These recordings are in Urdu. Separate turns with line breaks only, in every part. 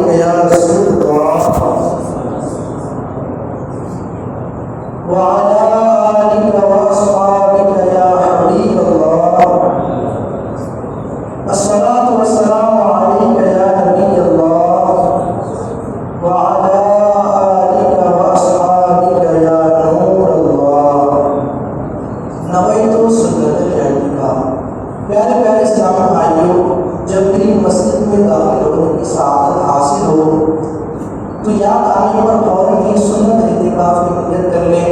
عليك يا رسول الله وعلى آلك وأصحابك يا حبيب الله الصلاة والسلام عليك يا نبي الله وعلى آلك وأصحابك يا نور الله نويت سنة الاعتكاف. پیارے پیارے اسلام بھائیوں، جب بھی مسجد میں داخل ہونے کی سعادت حاصل ہو تو یاد آنے پر فوراً ہی سنت اعتکاف کی نیت کر لیں۔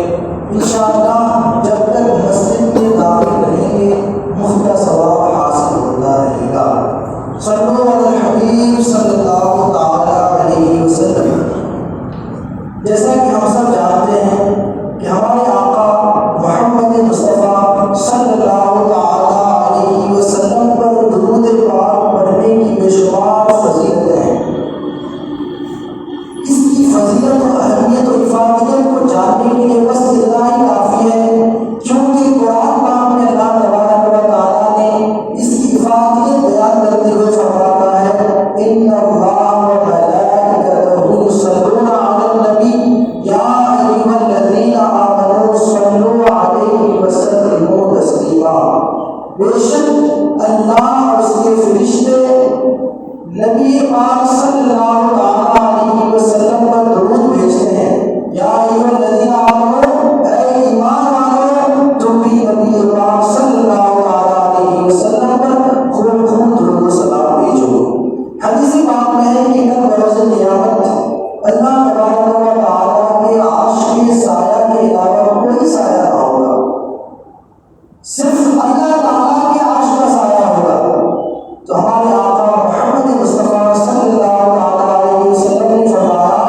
انشاءاللہ جب تک مسجد میں داخل رہیں گے مفت کا ثواب حاصل ہوتا رہے گا۔ صلو علی الحبیب صلی اللہ تعالی علیہ وسلم۔ جیسا کہ ہم سب جانتے ہیں کہ ہمارے آقا محمد مصطفیٰ صلی اللہ تعالی علیہ وسلم پر درود پاک پڑھنے کی بے شمار فضیلتیں ہیں۔ اس کی فضیلت و اہمیت و افادیت کو جاننے کے لیے بس اتنا ہی کافی ہے، کیونکہ قرآن پاک میں اللہ تبارک و تعالیٰ نے اس کی افادیت بیان کرتے ہوئے فرماتا ہے ان اللہ و ملائکتہ یصلون علی النبی یا ایھا الذین آمنوا صلوا علیہ وسلموا تسلیما۔ بے شک اللہ اور اس کے فرشتے نبی پاک صلی اللہ علیہ وسلم پر درود بھیجتے ہیں۔ یا ایھا الذین آمنوا، اے ایمان والو تم بھی نبی پاک صلی اللہ علیہ وسلم پر خوب خوب درود و سلام بھیجو۔ حدیث پاک میں ہے کہ کل بروز قیامت اللہ تبارک و تعالیٰ کے عرش کے سایہ کے علاوہ کوئی سایہ نہ ہوگا، صرف اللہ تعالیٰ کے عرش کا سایہ ہوگا۔ تو ہمارے آقا محمد مصطفیٰ صلی اللہ علیہ وسلم نے فرمایا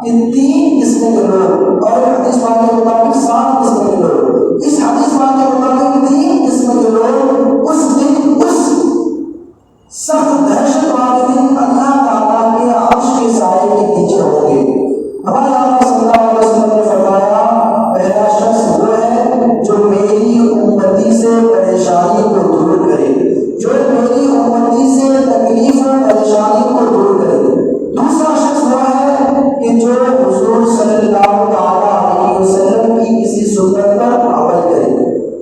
کہ 3 قسم کے لوگ، اور حدیث پاک کے مطابق 7 قسم کے لوگ، اس حدیث پاک کے مطابق 3 قسم کے لوگ اس دن، اس سخت دہشت والے دن اللہ تعالیٰ کے عرش کے سائے کے نیچے ہوں گے۔ ہمارے آقا صلی اللہ علیہ وسلم نے فرمایا پہلا شخص وہ ہے جو میری امتی سے پریشانی کو دور کرے، جو میری امتی سے تکلیف و پریشانی کو دور کرے۔ دوسرا شخص وہ ہے کہ جو حضور صلی اللہ علیہ وسلم کی کسی سنت پر عمل کرے،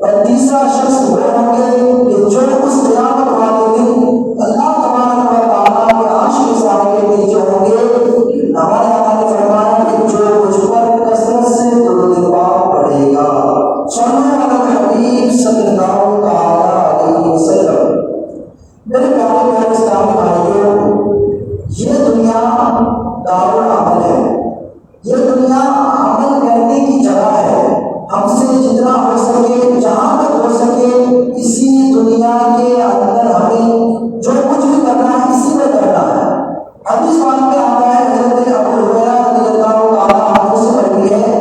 اور تیسرا شخص وہ ہوں گے کہ جو اس قیامت والے دن اللہ تبارک و تعالیٰ کے عرش کے سائے کے نیچے ہوں گے۔ ہمارے آقا نے فرمایا کہ جو مجھ پر کثرت سے درود پاک پڑھے گا۔ صلو علی الحبیب صلی اللہ علیہ وسلم۔ میرے پیارے پیارے اسلامی بھائیوں، یہ دنیا دارالعمل ہے، یہ دنیا عمل کرنے کی جگہ ہے۔ ہم سے جتنا ہو سکے، جہاں تک ہو سکے، اسی دنیا کے اندر ہمیں جو کچھ بھی کرنا ہے اسی میں کرنا ہے۔ حدیث پاک میں آتا ہے، حضرت ابو ہریرہ رضی اللہ تعالیٰ عنہ سے مروی ہے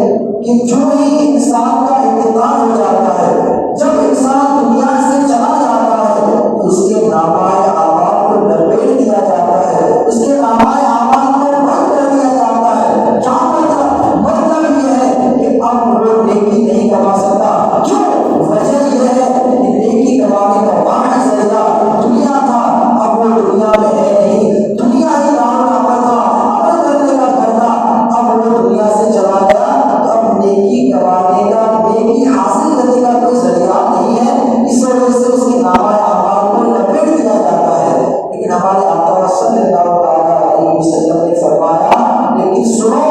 کہ جو ہی انسان کا انتقال ہو جاتا ہے، جب انسان دنیا سے چلا جاتا ہے تو اس کے نامہ اعمال کو لپیٹ دیا جاتا ہے، اس کے نامہ اعمال کو بند کر دیا جاتا ہے۔ کیا مطلب یہ ہے کہ اب وہ نیکی نہیں کما سکتا۔ کیوں؟ وجہ یہ ہے کہ نیکی کمانے کا واحد ذریعہ دنیا تھا، اب وہ دنیا میں ہے نہیں۔ دنیا ہی دارالعمل تھا، عمل کرنے کا گھر تھا، اب وہ دنیا سے چلا گیا تو اب نیکی کمانے کا، نیکی حاصل کرنے کا کوئی ذریعہ نہیں ہے، اس وجہ سے اس کے نامہ اعمال کو لپیٹ دیا جاتا ہے۔ لیکن ہمارے آقا صلی اللہ علیہ وسلم نے فرمایا لیکن سنو،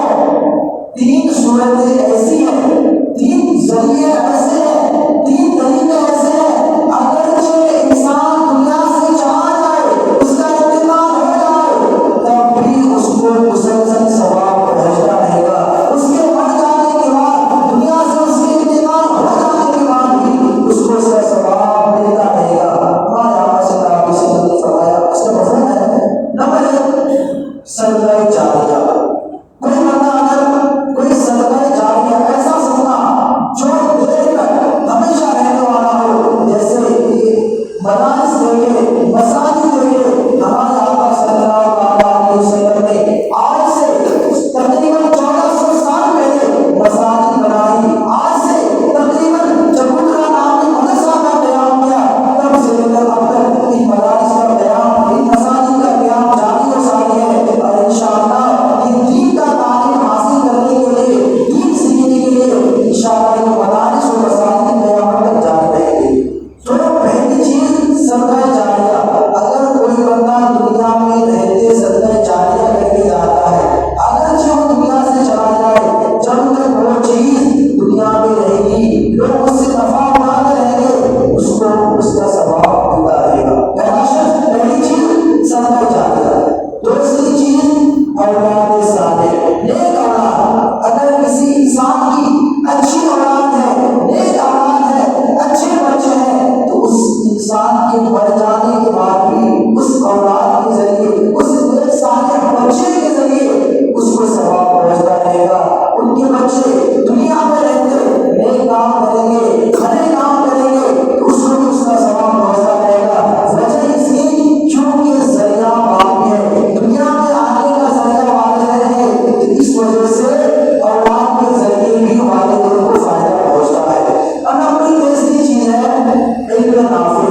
3 صورتیں ایسی ہیں، 3 ذریعے ایسے ہیں، 3 طریقے ایسے ہیں، اگرچہ انسان دنیا سے چلا جائے، اس کا انتقال ہو جائے، تب بھی اس کو مسلسل ثواب پہنچتا رہے گا۔ اس کے مر جانے کے بعد، دنیا سے اس کے انتقال ہو جانے کے بعد بھی اس کو اس کا ثواب ملتا رہے گا۔ ہمارے آقا صلی اللہ علیہ وسلم نے فرمایا، اس کا مفہوم ہے نمبر 1 صدقہ جاریہ۔ کوئی بندہ اگر کوئی صدقہ جاریہ ایسا صدقہ جو دیر تک ہمیشہ رہنے والا ہو، جیسے مدارس دیکھے، مساجد دیکھے، ہمارے آقا صلی اللہ علیہ وسلم نے آج سے تقریباً 1400 سال پہلے مساجد بنائی۔ آج سے تقریباً چبوترا نامی مدرسہ کا قیام کیا، تب سے لے کر اب تک ان مدارس کا قیام، ان مساجد کا قیام جاری و ساری ہے، اور اولاد صالح، نیک اولاد. اگر کسی انسان کی اچھی اولاد ہے، نیک اولاد ہے، اچھے بچے ہیں، تو اس انسان کے مر جانے کے بعد بھی اس اولاد کے ذریعے، اس نیک صالح بچے کے ذریعے اس کو ثواب پہنچتا رہے گا. ان کے بچے دنیا میں رہتے نیک کام کریں گے، بھلے کام کریں گے، تو اس کو بھی اس کا ثواب پہنچتا رہے گا. وجہ اس کی کیونکہ ذریعہ باپ ہے، دنیا میں آنے کا ذریعہ والدین ہے، تو اس وجہ سے اولاد کے ذریعے بھی والدین کو فائدہ پہنچتا ہے. اب اپنی تیسری چیز ہے علم نافع،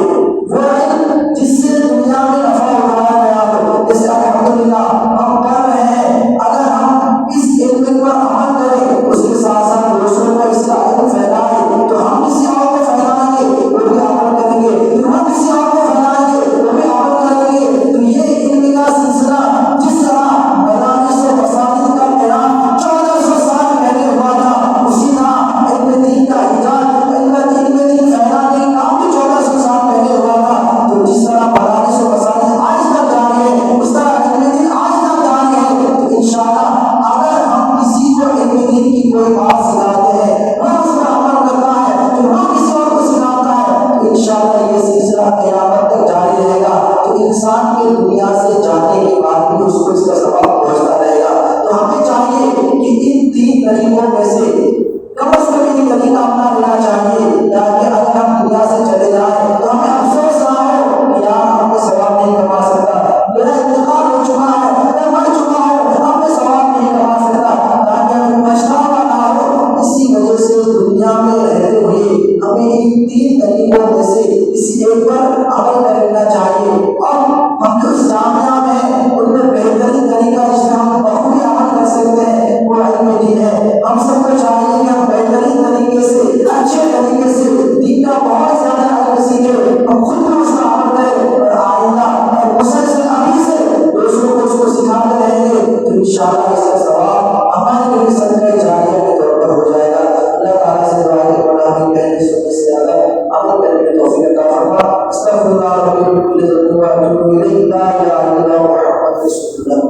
وہ علم جس سے دنیا میں نفع اٹھایا گیا ہو. جیسے الحمدللہ ہم پڑھ رہے ہیں، اگر ہم اس علم پر عمل کریں، اس کے ساتھ ساتھ دوسروں کو اس کا علم پھیلائیں، تو ہم کسی اور کو پھیلائیں گے، وہ بھی عمل کریں گے، پھر ہم کسی اور کو پھیلائیں گے، وہ بھی عمل کریں گے. تو یہ علم کا سلسلہ جس طرح مدارس و مساجد کا قیام 1400 سال پہلے ہوا تھا، اسی طرح علم دین کا ایجاد، علم دین پھیلانے کا کام بھی 1400 سال پہلے ہوا تھا. تو جس طرح مدارس و مساجد آج تک جاری ہے، اس طرح علم دین آج تک جاری ہے. تو انشاءاللہ اگر ہم کسی کو علم دین کی کوئی بات سکھاتے ہیں، وہ اس پر عمل کرتا ہے، تو وہ کسی اور کو سکھاتا ہے، تو انشاءاللہ یہ سلسلہ قیامت تک جاری رہے گا. تو انسان کے دنیا سے جانے کے بعد بھی اس کو اس کا ثواب پہنچتا رہے گا. تو ہمیں چاہیے کہ ان 3 طریقوں میں سے کم از کم ایک طریقہ اپنا لینا چاہیے، تاکہ اگر ہم دنیا سے چلے جائیں تو ہمیں افسوس نہ ہو کہ یار ہم نے ثواب نہیں کما سکتا، میرا انتقال ہو چکا ہے، میں مر چکا ہوں، ہم نے ثواب نہیں کما سکتا، تاکہ ہمیں پچھتاوا نہ ہو. اسی وجہ سے دنیا میں رہتے ہوئے ہمیں ان 3 طریقوں میں سے کسی ایک پر عمل کر لینا چاہیے. اب ہم جو اس جامعہ میں ان میں بہترین طریقہ جس میں ہم بخوبی عمل کر سکتے ہیں وہ علم دین ہے. ہم سب کو چاہیے کہ ہم بہترین طریقے سے، اچھے طریقے سے دین کا بہت زیادہ علم سیکھیں، ہم خود بھی اس کا عمل کریں، اور آئندہ اور مسلسل ابھی سے دوسروں کو اس کو سکھاتے رہیں گے، تو انشاءاللہ اس کا ثواب ہمارے لیے صدقہ جاریہ کے طور پر ہو جائے گا. اللہ تعالیٰ سے دعا ہے کہ بڑا پہلے سننے سے زیادہ عمل کرنے کی توفیق عطا فرما. استغفر اللہ ربی من کل ذنب واتوب الیہ. لا الہ الا اللہ محمد رسول اللہ.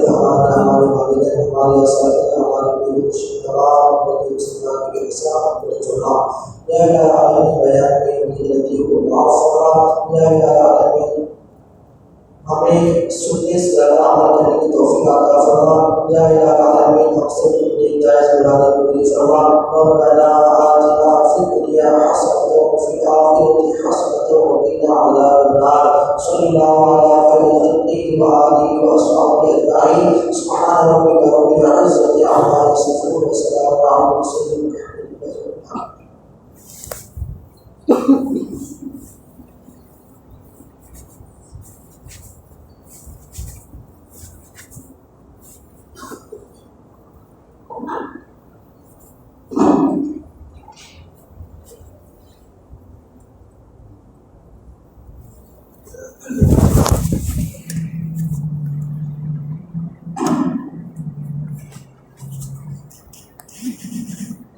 ہمارے والدین، ہمارے اساتذہ، ہمارے پیروز تمام مسلمان کے ساتھ یا الہ عالمین بیان میں میری غلطی کو معاف فرما. یا الہ عالمین ہمیں سننے سے زیادہ عمل کرنے کی توفیق عطا فرما. یا الہ عالمین ہم سب کے لیے جائز مرادیں پوری فرما. ربنا آتنا فی الدنیا حسنۃ وفی الآخرۃ حسنۃ وقنا عذاب النار. صلی اللہ علی خیر خلقہ وآلہ وأصحابہ اجمعین. سبحان ربک رب العزۃ عما یصفون وسلام علی المرسلین.